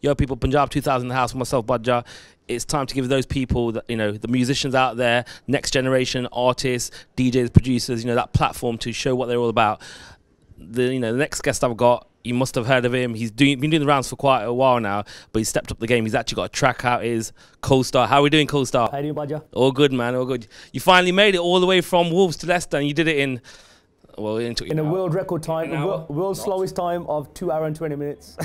Yo, people, Punjab2000 in the house, myself, Badja. It's time to give those people, that, the musicians out there, next generation artists, DJs, producers, that platform to show what they're all about. The next guest I've got, you must have heard of him. He's been doing the rounds for quite a while now, but he's stepped up the game. He's actually got a track out. Is Kulstarr. How are we doing, Kulstarr? How are you, Badja? All good, man. All good. You finally made it all the way from Wolves to Leicester, and you did it in. Well, in a world record time, world's slowest time of 2 hours and 20 minutes.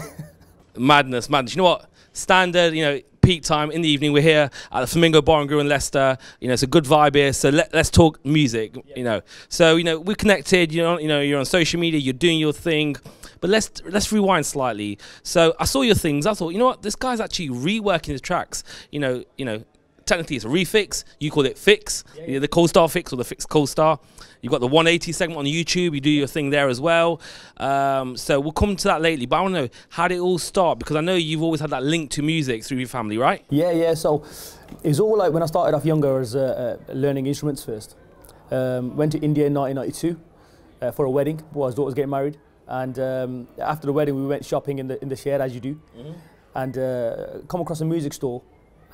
Madness. You know what? Standard, peak time in the evening. We're here at the Flamingo Bar and Grill in Leicester. It's a good vibe here. So let's talk music. Yeah. So we're connected. You're on social media. You're doing your thing. But let's rewind slightly. So I saw your things. I thought, you know what? This guy's actually reworking his tracks. Technically it's a refix. You call it fix. Yeah. The Kulstarr fix or the fix Kulstarr. You've got the 180 segment on YouTube. You do your thing there as well. So we'll come to that lately. But I want to know, how did it all start? Because I know you've always had that link to music through your family, right? Yeah. So it's all like when I started off younger as learning instruments first. Went to India in 1992 for a wedding. Well, his daughter was getting married. And after the wedding, we went shopping in the share, as you do. Mm-hmm. And come across a music store.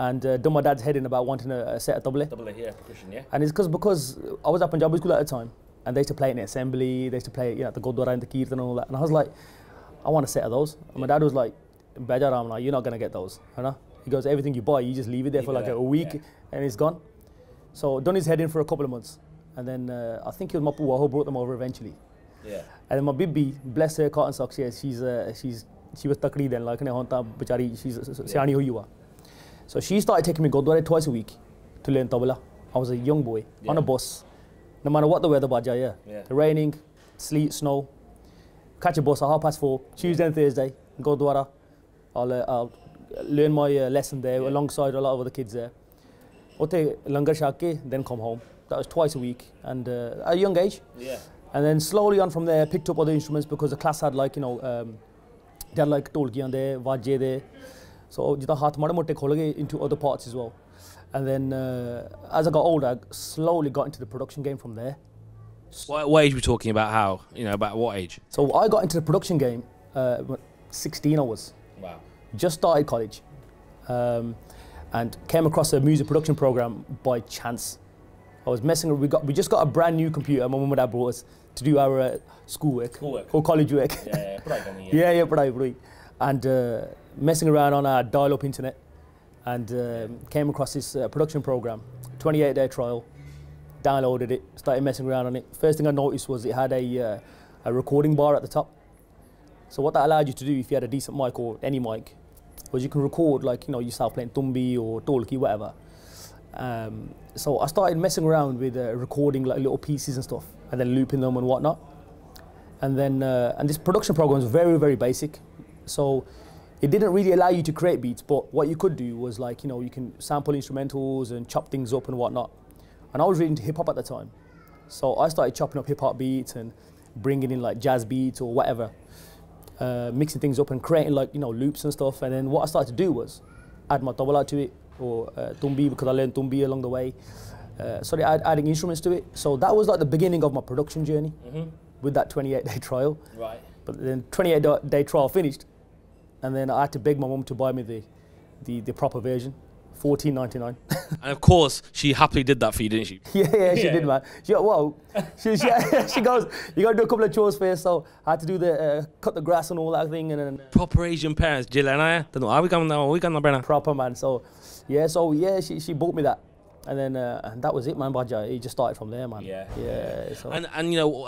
And done my dad's head in about wanting a set of tabla. Tabla here, percussion, yeah. And it's because I was at Punjabi school at the time, and they used to play it in the assembly, they used to play it at the Gurdwara and the Kirtan and all that. And I was like, I want a set of those. And my dad was like, Bejaram, like, you're not going to get those. He goes, everything you buy, you just leave it there for like a week, and it's gone. So done his head in for a couple of months. And then I think it was my Puwa who brought them over eventually. Yeah. And then my Bibi, bless her cotton socks, she was takri then, like, she's siani hui hua. So she started taking me Gurdwara twice a week to learn tabla. I was a young boy on a bus, no matter what the weather, Badja, yeah. Raining, sleet, snow. Catch a bus at 4:30, Tuesday and Thursday, Gurdwara. I'll learn my lesson there alongside a lot of other kids there. Ote langar shake, then come home. That was twice a week, and at a young age. Yeah. And then slowly on from there, picked up other instruments because the class had like, they had like tolkiyan there, vajje there. So jita haath made mote khol gaye into other parts as well. And then as I got older, I slowly got into the production game from there. What age are we talking about? How? About what age? So I got into the production game, 16 I was. Wow. Just started college and came across a music production program by chance. I was messing around, we just got a brand new computer, my mum and dad brought us to do our schoolwork or college work. Yeah, padai. And messing around on our dial-up internet, and came across this production program, 28-day trial, downloaded it, started messing around on it. First thing I noticed was it had a recording bar at the top. So what that allowed you to do, if you had a decent mic or any mic, was you can record like, yourself playing tumbi or tolki, whatever. So I started messing around with recording like little pieces and stuff, and then looping them and whatnot. And then and this production program was very, very basic. So it didn't really allow you to create beats, but what you could do was like, you can sample instrumentals and chop things up and whatnot. And I was really into hip hop at the time. So I started chopping up hip hop beats and bringing in like jazz beats or whatever, mixing things up and creating like, loops and stuff. And then what I started to do was add my tabla to it, or tumbi, because I learned tumbi along the way. Started adding instruments to it. So that was like the beginning of my production journey with that 28-day trial. Right. But then 28-day trial finished, and then I had to beg my mum to buy me the proper version, $14.99. And of course, she happily did that for you, didn't she? Yeah, she did, man. She goes, you got to do a couple of chores first, so I had to do the cut the grass and all that thing, and then proper Asian parents, proper, man. So she bought me that. And then and that was it, man. Badja, it just started from there, man. Yeah. So. And I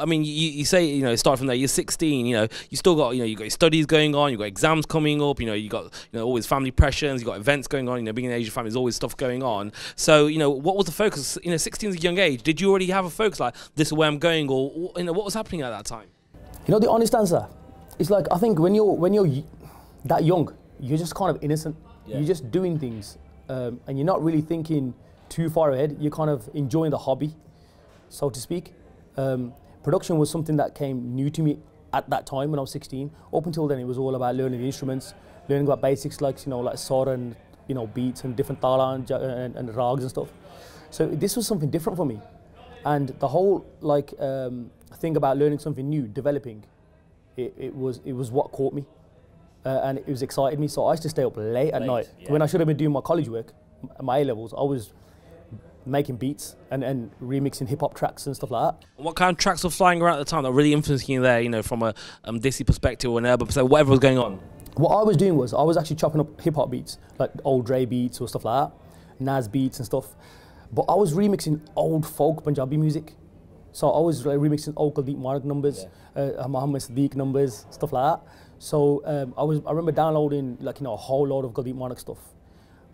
mean, you say it started from there. You're 16. You still got you got your studies going on. You got exams coming up. You got always family pressures. You got events going on. Being an Asian family, there's always stuff going on. So what was the focus? 16 is a young age. Did you already have a focus like this is where I'm going, or what was happening at that time? The honest answer, it's like I think when you're that young, you're just kind of innocent. Yeah. You're just doing things, and you're not really thinking too far ahead. You're kind of enjoying the hobby, so to speak. Production was something that came new to me at that time when I was 16. Up until then, it was all about learning instruments, learning about basics like like sor and beats and different tala and rags and stuff. So this was something different for me, and the whole thing about learning something new, developing, it was what caught me. and it was excited me. So I used to stay up late at night when I should have been doing my college work, my A levels. I was making beats and remixing hip hop tracks and stuff like that. What kind of tracks were flying around at the time that were really influencing you there? You know, from a Desi perspective or an urban perspective, whatever was going on. What I was doing was I was actually chopping up hip hop beats, like old Dre beats or stuff like that, Nas beats and stuff. But I was remixing old folk Punjabi music. So I was remixing old Kuldeep Mark numbers, Muhammad Sadiq numbers, stuff like that. So I remember downloading like a whole load of Kuldeep Mark stuff.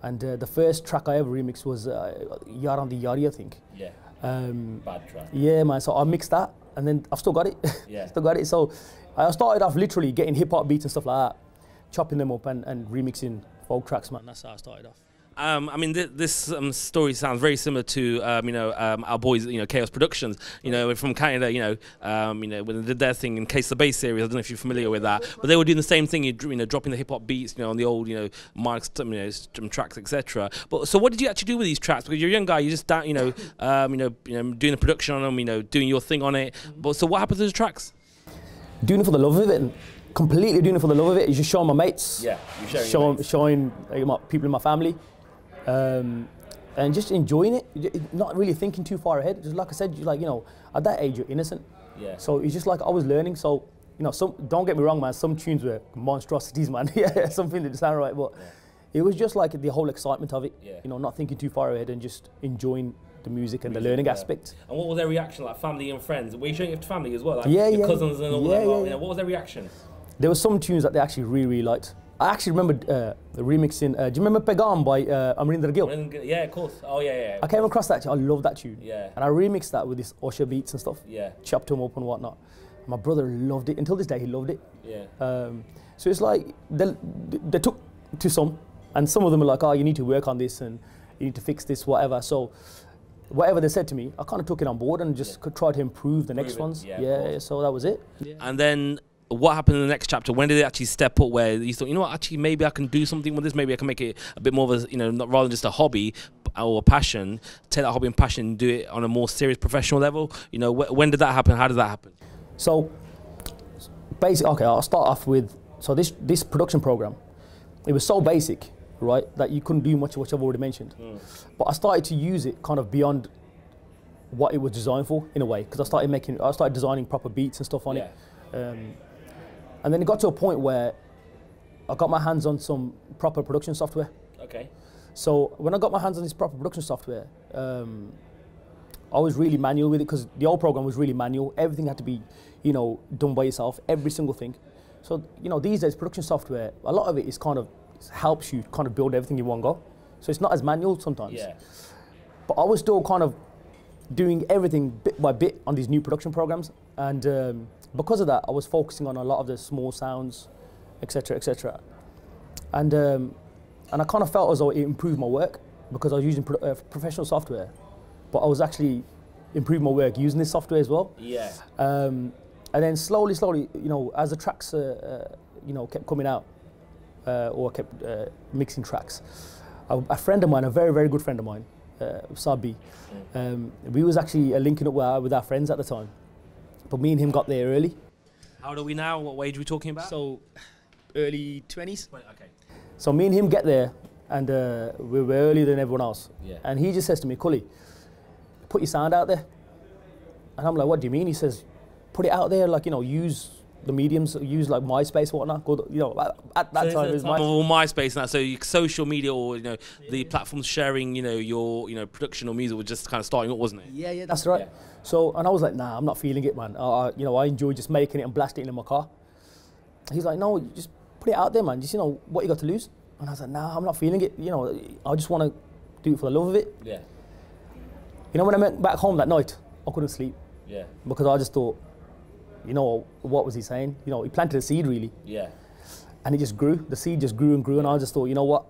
And the first track I ever remixed was Yaran Di Yari, I think. Yeah. Bad track. Yeah, man. So I mixed that, and then I've still got it. Yeah. Still got it. So I started off literally getting hip hop beats and stuff like that, chopping them up and remixing folk tracks, man. That's how I started off. I mean, this story sounds very similar to our boys, Chaos Productions. From Canada, when they did their thing in Case the Bass series. I don't know if you're familiar with that, but they were doing the same thing. Dropping the hip hop beats, on the old, mics, tracks, etc. But so, what did you actually do with these tracks? Because you're a young guy, you just doing the production on them, doing your thing on it. But so, what happened to the tracks? Doing it for the love of it. Completely doing it for the love of it. Is just showing my mates. Yeah, you're showing people in my family. And just enjoying it, not really thinking too far ahead. Just like I said, at that age you're innocent. Yeah. So it's just like I was learning. So don't get me wrong, man. Some tunes were monstrosities, man. Yeah, something that didn't sound right, but it was just like the whole excitement of it. Yeah. Not thinking too far ahead and just enjoying the music and the learning aspect. And what was their reaction, like family and friends? Were you showing it to family as well, like your cousins and all that? What was their reaction? There were some tunes that they actually really liked. I actually remember remixing. Do you remember Pegam by Amrinder Gill? Yeah, of course. Oh, yeah. I came across that. I love that tune. Yeah. And I remixed that with this Usher beats and stuff. Yeah. Chopped them up and whatnot. My brother loved it. Until this day, he loved it. Yeah. So it's like they took to some, and some of them were like, "Oh, you need to work on this and you need to fix this, whatever." So whatever they said to me, I kind of took it on board and just tried to improve the next ones. Yeah. So that was it. Yeah. And then, what happened in the next chapter? When did it actually step up where you thought, actually maybe I can do something with this, maybe I can make it a bit more of a, not rather than just a hobby or a passion, take that hobby and passion and do it on a more serious professional level? When did that happen? How did that happen? So basically, okay, I'll start off with, so this production program, it was so basic, right, that you couldn't do much of what I've already mentioned. But I started to use it kind of beyond what it was designed for, in a way, because I started designing proper beats and stuff on it. And then it got to a point where I got my hands on some proper production software. Okay. So when I got my hands on this proper production software, I was really manual with it, because the old program was really manual. Everything had to be, done by yourself, every single thing. So, these days production software, a lot of it is kind of helps you kind of build everything in one go. So it's not as manual sometimes. Yeah. But I was still kind of doing everything bit by bit on these new production programs, and because of that, I was focusing on a lot of the small sounds, etc., etc. And I kind of felt as though it improved my work, because I was using professional software, but I was actually improving my work using this software as well. Yeah. And then slowly, as the tracks, kept coming out, or kept mixing tracks, a friend of mine, a very, very good friend of mine, Sabi, we was actually linking up with our friends at the time. But me and him got there early. How old are we now? What age are we talking about? So, early 20s. Okay. So me and him get there, and we were earlier than everyone else. Yeah. And he just says to me, "Kully, put your sound out there." And I'm like, "What do you mean?" He says, "Put it out there, like, use the mediums, use like MySpace or whatnot." At that time it was MySpace now. So social media, or the platforms sharing, your production or music was just kind of starting up, wasn't it? Yeah, that's right. Yeah. So, and I was like, "Nah, I'm not feeling it, man. I enjoy just making it and blasting it in my car." He's like, "No, just put it out there, man. Just what you got to lose." And I was like, "Nah, I'm not feeling it. I just want to do it for the love of it." Yeah. When I went back home that night, I couldn't sleep. Yeah. Because I just thought, what was he saying? He planted a seed, really. Yeah. And it just grew. The seed just grew and grew, and I just thought, you know what?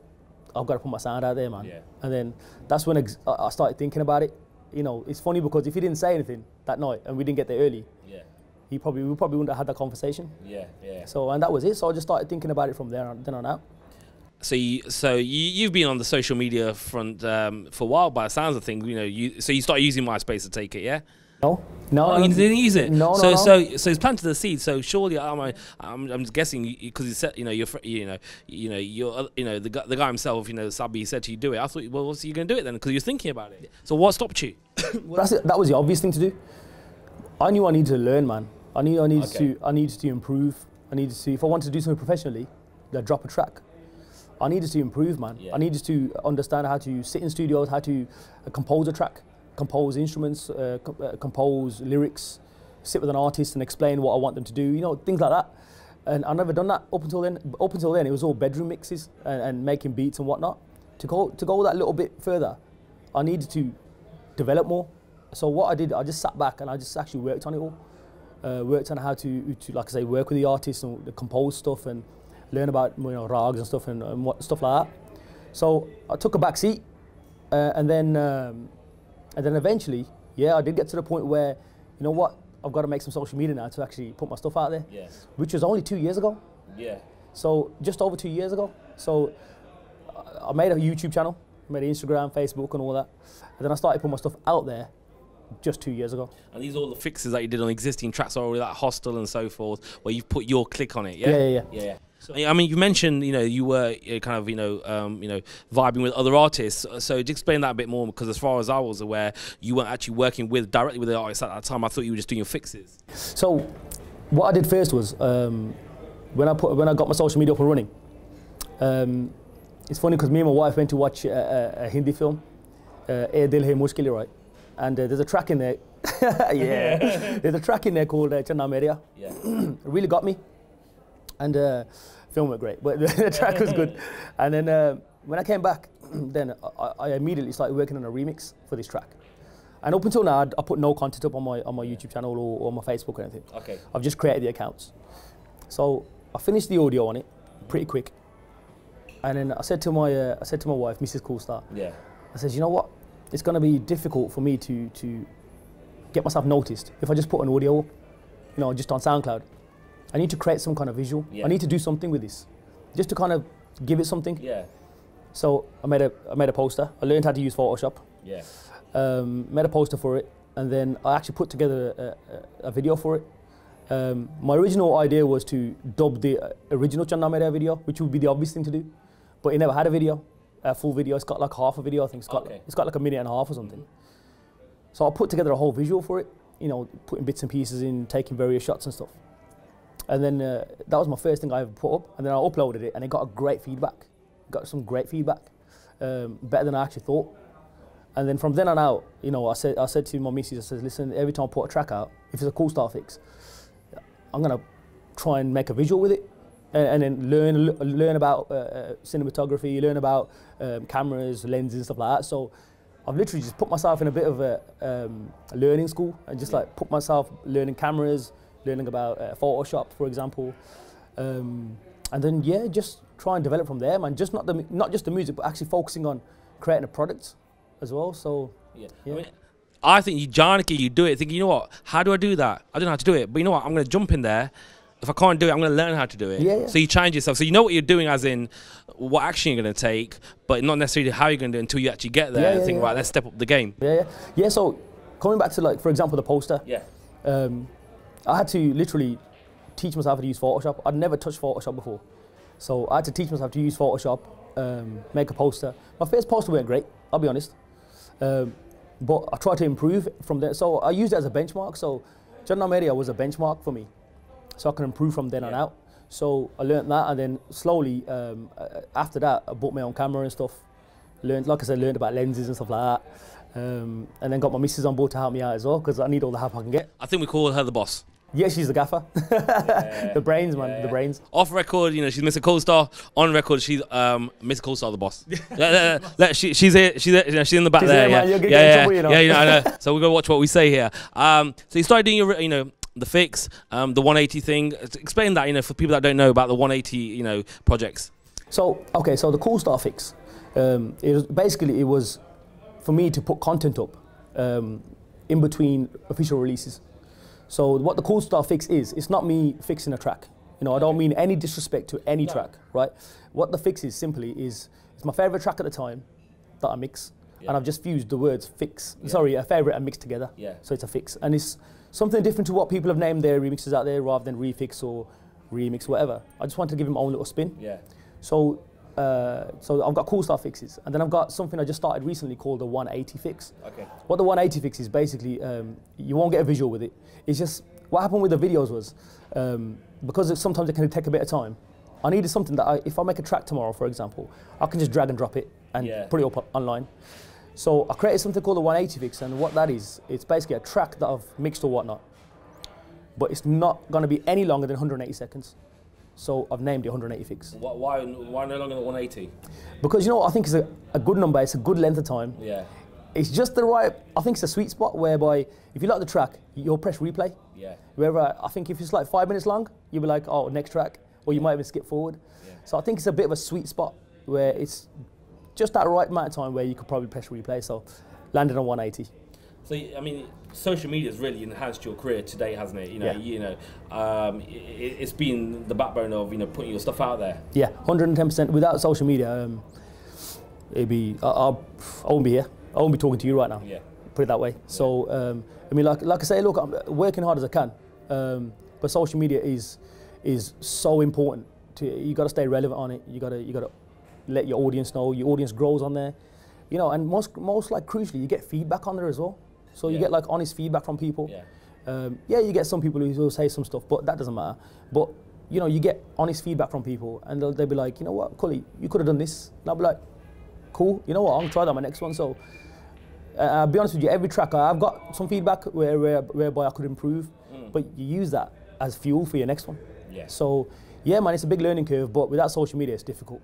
I've got to put my sound out there, man. Yeah. And then that's when I started thinking about it. It's funny, because if he didn't say anything that night and we didn't get there early, we probably wouldn't have had that conversation. Yeah. So, and that was it. So I just started thinking about it from then on out. So you've been on the social media front for a while, by the sounds of things. So you started using MySpace to take it, yeah? No, you didn't use it. No, so it's planted the seed. So surely, I'm just guessing because you said, the guy himself, Sabi said to you do it. I thought, well, what's you going to do it then? Because you're thinking about it. So what stopped you? That was the obvious thing to do. I knew I needed to learn, man. I needed to improve. I needed to, if I wanted to do something professionally, drop a track. I needed to improve, man. Yeah. I needed to understand how to sit in studios, how to compose a track, compose instruments, compose lyrics, sit with an artist and explain what I want them to do, things like that. And I've never done that up until then. Up until then, it was all bedroom mixes and making beats and whatnot. To go that little bit further, I needed to develop more. So what I did, I just sat back and I just actually worked on it all. Worked on how to, like I say, work with the artists and compose stuff and learn about rags and stuff and stuff like that. So I took a back seat, and then eventually, I did get to the point where, you know what, I've got to make some social media now to actually put my stuff out there. Yes. Which was only 2 years ago. Yeah. So just over 2 years ago. So I made a YouTube channel, made an Instagram, Facebook, and all that, and then I started putting my stuff out there just 2 years ago. And these are all the fixes that you did on existing tracks, or that Hostel and so forth, where you've put your click on it. Yeah. So, I mean, you mentioned, you were kind of, vibing with other artists. So just explain that a bit more, because as far as I was aware, you weren't actually working directly with the artists at that time. I thought you were just doing your fixes. So what I did first was, when I got my social media up and running, it's funny because me and my wife went to watch a Hindi film, "Ae Dil Hai Mushkil," right? And there's a track in there, there's a track in there called Channa Meria. Yeah. It really got me. And film went great, but the track was good. And then when I came back, then I immediately started working on a remix for this track. And up until now, I put no content up on my YouTube channel or my Facebook or anything. Okay. I've just created the accounts. So I finished the audio on it pretty quick. And then I said to my wife, Mrs. Kulstarr, I said, you know what? It's going to be difficult for me to get myself noticed if I just put an audio up, just on SoundCloud. I need to create some kind of visual. Yeah. I need to do something with this, just to kind of give it something. Yeah. So I made a poster. I learned how to use Photoshop. Yeah. Made a poster for it, and then I actually put together a video for it. My original idea was to dub the original Channa Meria video, which would be the obvious thing to do, but it never had a video, a full video. It's got like half a video. I think it's got like a minute and a half or something. So I put together a whole visual for it, putting bits and pieces in, taking various shots and stuff. And then that was my first thing I ever put up, and then I uploaded it, and it got a great feedback. Got some great feedback, better than I actually thought. And then from then on out, I said to my missus, I said, listen, every time I put a track out, if it's a Kulstarr fix, I'm gonna try and make a visual with it, and then learn about cinematography, learn about cameras, lenses, stuff like that. So I've literally just put myself in a bit of a learning school, and just like put myself learning cameras, learning about Photoshop, for example, and then just try and develop from there, man. Just not just the music, but actually focusing on creating a product as well. So I think you do it thinking, you know what, how do I do that? I don't know how to do it, but you know what, I'm going to jump in there. If I can't do it, I'm going to learn how to do it. Yeah. So you challenge yourself. So you know what you're doing, as in what action you're going to take, but not necessarily how you're going to do it until you actually get there and think, right, let's step up the game. Yeah. So coming back to, like, for example, the poster. Yeah. I had to literally teach myself how to use Photoshop. I'd never touched Photoshop before. So I had to teach myself to use Photoshop, make a poster. My first poster went great, I'll be honest. But I tried to improve from there. So I used it as a benchmark. So Channa Meria was a benchmark for me. So I can improve from then on out. So I learned that, and then slowly, after that, I bought my own camera and stuff. Learned about lenses and stuff like that. And then got my missus on board to help me out as well, because I need all the help I can get. I think we call her the boss. Yeah, she's the gaffer. The brains, man, the brains. Off record, she's Mr. Kulstarr. On record, she's Mr. Kulstarr, the boss. She's here. She's in the back there. Man, you're getting trouble, I know. So we're gonna watch what we say here. So you started doing your, the fix, the 180 thing. Explain that, for people that don't know about the 180, projects. So the Kulstarr fix. It was for me to put content up in between official releases. So what the Kulstarr fix is, it's not me fixing a track. I don't mean any disrespect to any track, right? What the fix is simply is, it's my favorite track at the time that I mix. and I've just fused the words fix, sorry, a favourite and mixed together. Yeah. So it's a fix, and it's something different to what people have named their remixes out there, rather than refix or remix, whatever. I just wanted to give them my own little spin. Yeah. So I've got Kulstarr fixes, and then I've got something I just started recently called the 180 fix. Okay. What the 180 fix is basically, you won't get a visual with it. It's just, what happened with the videos was, because sometimes it can take a bit of time, I needed something that if I make a track tomorrow, for example, I can just drag and drop it and put it up online. So I created something called the 180 fix, and what that is, it's basically a track that I've mixed or whatnot, but it's not going to be any longer than 180 seconds. So I've named it 180 fix. Why no longer than 180? Because, you know, I think it's a good number, it's a good length of time. Yeah. It's just the right, I think it's a sweet spot whereby if you like the track, you'll press replay. Yeah. Wherever, I think if it's like 5 minutes long, you'll be like, oh, next track, or you might even skip forward. Yeah. So I think it's a bit of a sweet spot where it's just that right amount of time where you could probably press replay. So landed on 180. So I mean, social media has really enhanced your career today, hasn't it? It's been the backbone of putting your stuff out there. Yeah, 110%. Without social media, it'd be I won't be here. I won't be talking to you right now. Yeah. Put it that way. Yeah. So I mean, like I say, look, I'm working hard as I can, but social media is so important. You got to stay relevant on it. You got to let your audience know. Your audience grows on there, and most like crucially, you get feedback on there as well. So you get like honest feedback from people. Yeah. You get some people who will say some stuff, but that doesn't matter. But you get honest feedback from people, and they'll be like, you know what, Cully, you could have done this. And I'll be like, cool. You know what, I'm gonna try that on my next one. So I'll be honest with you, every track I've got some feedback whereby I could improve, but you use that as fuel for your next one. Yeah. So yeah, man, it's a big learning curve, but without social media, it's difficult.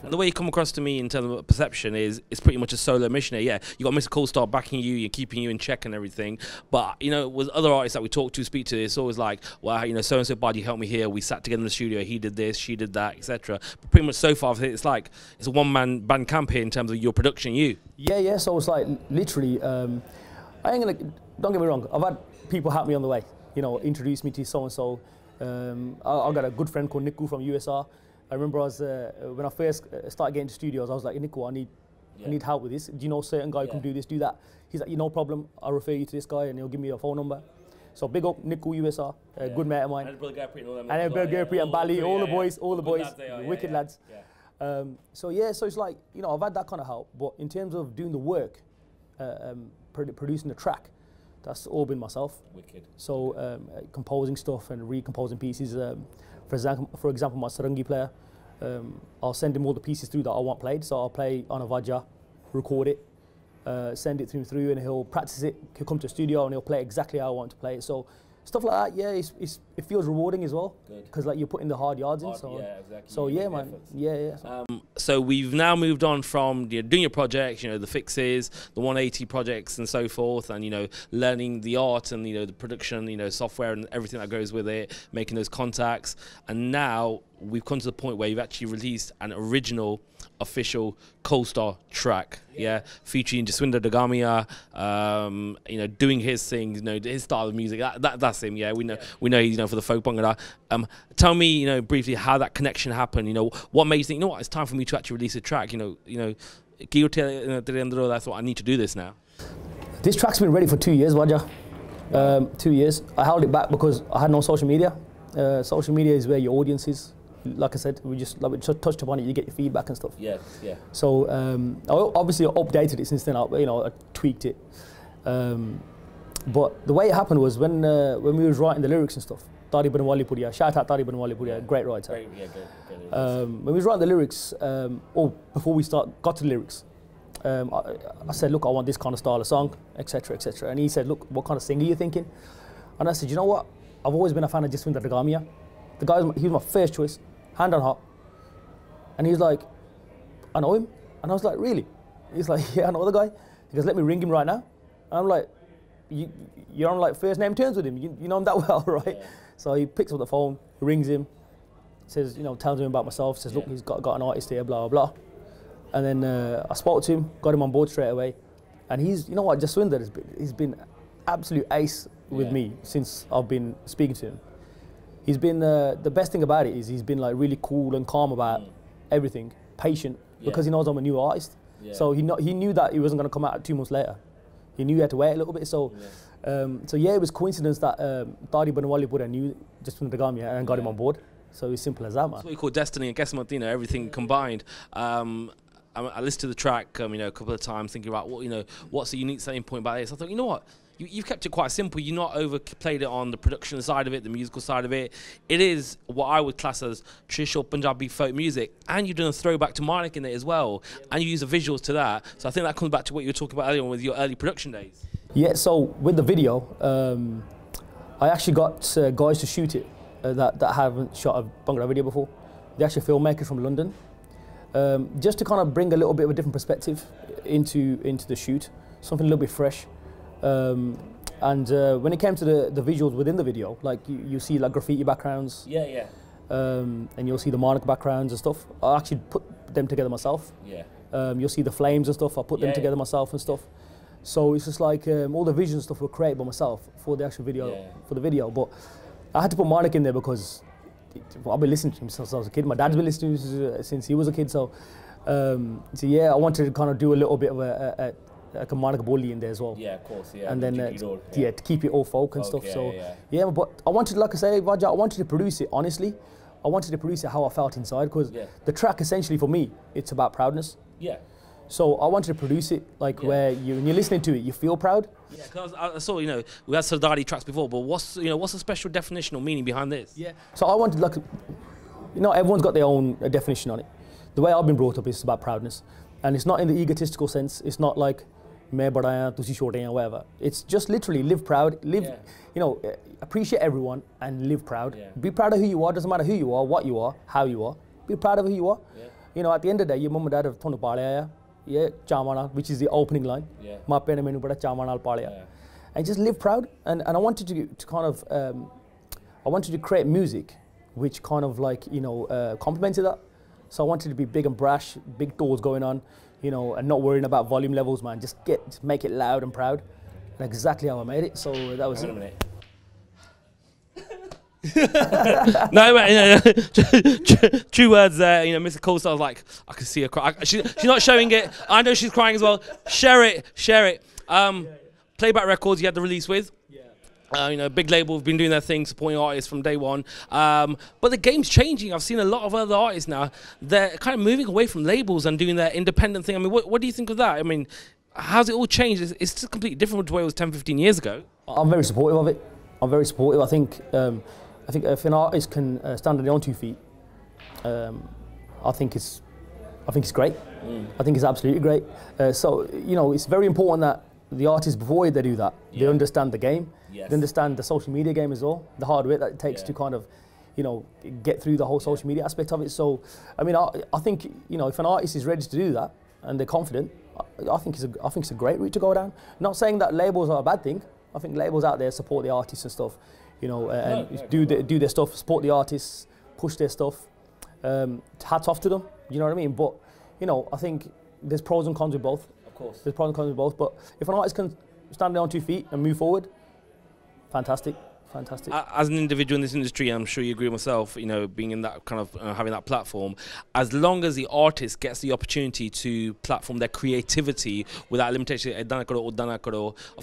And the way you come across to me in terms of perception is it's pretty much a solo mission. Yeah, you got Mr. Kulstarr backing you, you're keeping you in check and everything. But with other artists that we talk to, speak to, it's always like, well, so and so body helped me here. We sat together in the studio. He did this, she did that, etc. But pretty much so far, it's like it's a one-man band camp here in terms of your production. Yeah. So it's like literally. I ain't gonna. Don't get me wrong. I've had people help me on the way. Introduce me to so and so. I got a good friend called Niku from USR. I remember when I first started getting to studios, I was like, Niku, I need help with this. Do you know a certain guy who can do this, do that? He's like, no problem, I'll refer you to this guy and he'll give me a phone number. So big up Niku USR, a good mate of mine. And Gurpreet and all them. And Gurpreet and Bali, all the boys, wicked lads. So it's like, I've had that kind of help, but in terms of doing the work, producing the track, that's all been myself. Wicked. So composing stuff and recomposing pieces. For example, my sarangi player, I'll send him all the pieces through that I want played. So I'll play on a vajja, record it, send it through, and he'll practice it. He'll come to the studio and he'll play exactly how I want to play it. So stuff like that, yeah, it feels rewarding as well. Because like you're putting the hard yards in. So yeah, exactly. So yeah, man, yeah. So we've now moved on from doing your projects, the fixes, the 180 projects and so forth, and learning the art and the production, software and everything that goes with it, making those contacts, and now we've come to the point where you've actually released an original official Kulstarr track, featuring Jaswinder Dagamia, doing his thing, his style of music. That's him. Yeah, we know he's for the folk bhangra. Tell me, briefly how that connection happened. What made you think, what, it's time for me to actually release a track. I thought I need to do this now. This track's been ready for 2 years, Wajah. 2 years. I held it back because I had no social media. Social media is where your audience is. Like I said, we just touched upon it. You get your feedback and stuff. Yeah. So I obviously updated it since then. I tweaked it. But the way it happened was when we was writing the lyrics and stuff. Tari Banwali Puria, shout out Tari Banwali Puria, great writer. When we was writing the lyrics, or before we got to the lyrics, I said, look, I want this kind of style of song, etc., etc. And he said, look, what kind of singer are you thinking? And I said, you know what? I've always been a fan of Jaswinder Dagamia. The guy, he was my first choice, hand on heart. And he was like, I know him. And I was like, really? He's like, yeah, I know the guy. He goes, let me ring him right now. And I'm like, you're on like first name terms with him. You know him that well, right? Yeah. So he picks up the phone, rings him, says, tells him about myself, says, look, he's got an artist here, blah, blah, blah. And then I spoke to him, got him on board straight away. And he's, Jaswinder, he's been absolute ace with me since I've been speaking to him. He's been, the best thing about it is he's been like really cool and calm about everything, patient, because he knows I'm a new artist. Yeah. So he knew that he wasn't going to come out 2 months later. He knew he had to wait a little bit. So, yeah, it was coincidence that Tari Banwali knew just from the Gamia and got him on board. So it's simple as that, man. That's what you call destiny and Kesmat, you know, everything combined. I listened to the track, you know, a couple of times, thinking about what, you know, what's the unique selling point about this. I thought, you know what, you've kept it quite simple. You've not overplayed it on the production side of it, the musical side of it. It is what I would class as traditional Punjabi folk music, and you've done a throwback to Manik in it as well, and you use the visuals to that. So I think that comes back to what you were talking about earlier on with your early production days. Yeah. So with the video, I actually got guys to shoot it that haven't shot a Bhangra video before. They're actually filmmakers from London. Just to kind of bring a little bit of a different perspective into the shoot, something a little bit fresh. And when it came to the visuals within the video, like you see like graffiti backgrounds, and you'll see the Manik backgrounds and stuff. I actually put them together myself. You'll see the flames and stuff. I put them together myself and stuff. So it's just like all the vision stuff were created by myself for the actual video, for the video. But I had to put Manik in there because I've been listening to him since I was a kid. My dad's been listening to him since he was a kid. So, yeah, I wanted to kind of do a little bit of a Manik bully in there as well. Yeah, of course. Yeah. And then to keep it all folk and stuff. So yeah, but I wanted, like I say, Vaja, I wanted to produce it honestly. I wanted to produce it how I felt inside, because the track essentially for me, it's about proudness. Yeah. So I wanted to produce it like where when you're listening to it, you feel proud. Yeah, because I saw, you know, we had Sardari tracks before, but what's the special definition or meaning behind this? Yeah. So I wanted, like, you know, everyone's got their own definition on it. The way I've been brought up is about proudness, and it's not in the egotistical sense. It's not like मैं बड़ा हैं, तुसी छोटे हैं, whatever. It's just literally live proud, live, you know, appreciate everyone and live proud. Be proud of who you are. Doesn't matter who you are, what you are, how you are. Be proud of who you are. You know, at the end of the day, your mum and dad have thonu paaliya. Yeah, Chamana, which is the opening line. Mape ne menu bada Chamanal paaliya. And just live proud. And I wanted to kind of, I wanted to create music which kind of like, you know, complemented that. So I wanted to be big and brash, big doors going on, you know, and not worrying about volume levels, man. Just make it loud and proud. And exactly how I made it. So that was it. No, man, true words there. You know, Mr. Kulstarr was like, I can see her cry. She's not showing it. I know she's crying as well. Share it, share it. Playback Records, you had the release with. You know, big label have been doing their thing, supporting artists from day one. But the game's changing. I've seen a lot of other artists now. They're kind of moving away from labels and doing their independent thing. I mean, what do you think of that? I mean, how's it all changed? It's just completely different to the way it was 10, 15 years ago. I'm very supportive of it. I'm very supportive. I think if an artist can stand on their own 2 feet, I think it's great. I think it's absolutely great. So, you know, it's very important that the artists, before they do that, they understand the game. They understand the social media game as well, the hard work that it takes to kind of, you know, get through the whole social media aspect of it. So, I mean, I think, you know, if an artist is ready to do that and they're confident, I think it's a great route to go down. Not saying that labels are a bad thing. I think labels out there support the artists and stuff, you know, and do their stuff, support the artists, push their stuff. Hats off to them, you know what I mean? But, you know, I think there's pros and cons with both. Of course. There's pros and cons with both. But if an artist can stand on 2 feet and move forward, fantastic. Fantastic. As an individual in this industry, I'm sure you agree with myself, you know, being in that kind of, having that platform, as long as the artist gets the opportunity to platform their creativity without limitation, of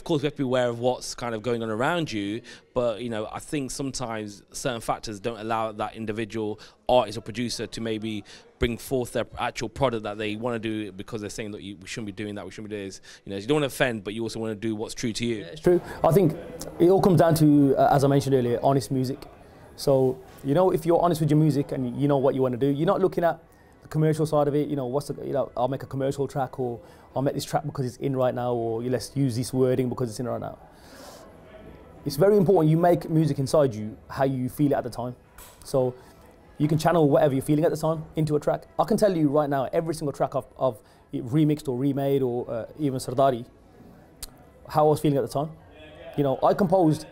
course we have to be aware of what's kind of going on around you, but, you know, I think sometimes certain factors don't allow that individual artist or producer to maybe bring forth their actual product that they want to do, because they're saying that we shouldn't be doing that, we shouldn't be doing this. You know, you don't want to offend, but you also want to do what's true to you. Yeah, it's true. I think it all comes down to, as I mentioned earlier, honest music. So, you know, if you're honest with your music and you know what you want to do, you're not looking at the commercial side of it. You know, I'll make a commercial track, or I'll make this track because it's in right now, or let's use this wording because it's in right now. It's very important you make music inside you how you feel it at the time. So you can channel whatever you're feeling at the time into a track. I can tell you right now, every single track I've remixed or remade, or even Sardari, how I was feeling at the time. You know, I composed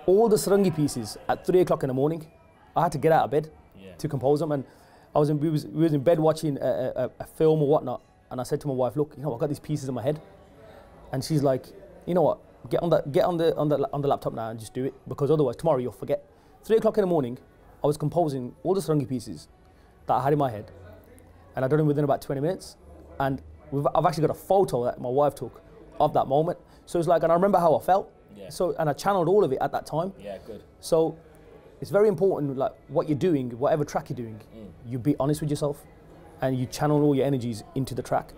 all the Sarangi pieces at 3 o'clock in the morning. I had to get out of bed to compose them, and we was in bed watching a film or whatnot, and I said to my wife, look, you know, I've got these pieces in my head, and she's like, you know what, get on the laptop now and just do it, because otherwise tomorrow you'll forget. 3 o'clock in the morning, I was composing all the Sarangi pieces that I had in my head, and I done it within about 20 minutes, and I've actually got a photo that my wife took of that moment. So it's like, and I remember how I felt. Yeah. So, and I channeled all of it at that time. Yeah, good. So it's very important, like what you're doing, whatever track you're doing, you be honest with yourself, and you channel all your energies into the track.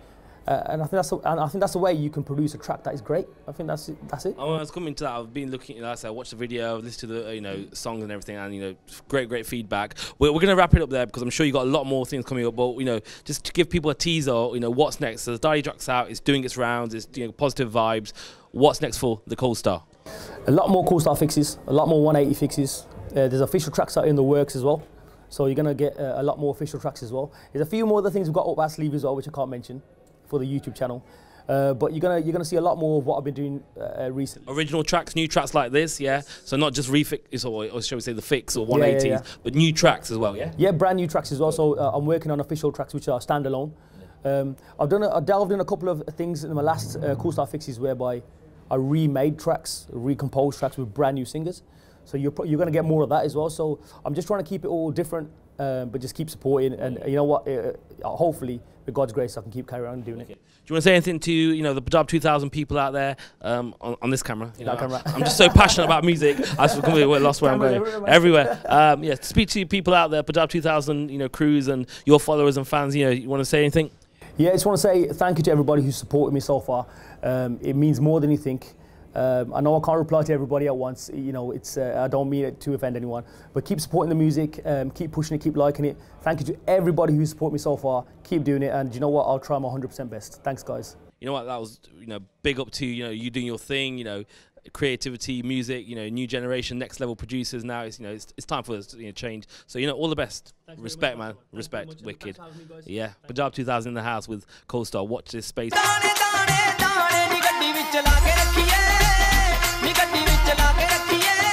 And I think that's the way you can produce a track that is great. I think that's it. That's it. I was coming to that. I've been looking. Like I said, I watched the video, listened to the songs and everything, and great feedback. We're gonna wrap it up there because I'm sure you got a lot more things coming up. But just to give people a teaser, what's next. So the Diary Drops out. It's doing its rounds. It's positive vibes. What's next for the Kulstarr? A lot more Kulstarr fixes. A lot more 180 fixes. There's official tracks out in the works as well. So you're gonna get a lot more official tracks as well. There's a few more other things we've got up our sleeve as well, which I can't mention for the YouTube channel, but you're gonna see a lot more of what I've been doing recently. Original tracks, new tracks like this, yeah. So not just refix, or shall we say the fix or 180s, but new tracks as well, yeah. Yeah, brand new tracks as well. So I'm working on official tracks which are standalone. I've delved in a couple of things in my last Kulstarr fixes whereby I remade tracks, recomposed tracks with brand new singers. So you're gonna get more of that as well. So I'm just trying to keep it all different, but just keep supporting. And you know what? Hopefully, with God's grace, I can keep carrying on doing it. Do you want to say anything to the Punjab2000 people out there on this camera? I'm just so passionate about music. I just completely lost where I'm going. Everywhere. Yeah, speak to people out there, Punjab2000, crews and your followers and fans. You want to say anything? Yeah, I just want to say thank you to everybody who's supported me so far. It means more than you think. I know I can't reply to everybody at once. It's I don't mean it to offend anyone, but keep supporting the music, keep pushing it, keep liking it. Thank you to everybody who's supported me so far. Keep doing it, and you know what? I'll try my 100% best. Thanks, guys. You know what? That was big up to you doing your thing. Creativity, music. New generation, next level producers. Now it's it's time for us to change. So all the best. Thanks respect, man. Respect. Wicked. Yeah. Punjab2000 in the house with Kulstarr. Watch this space. ਨੀ ਗੱਡੀ ਵਿੱਚ ਲਾ ਕੇ ਰੱਖੀਏ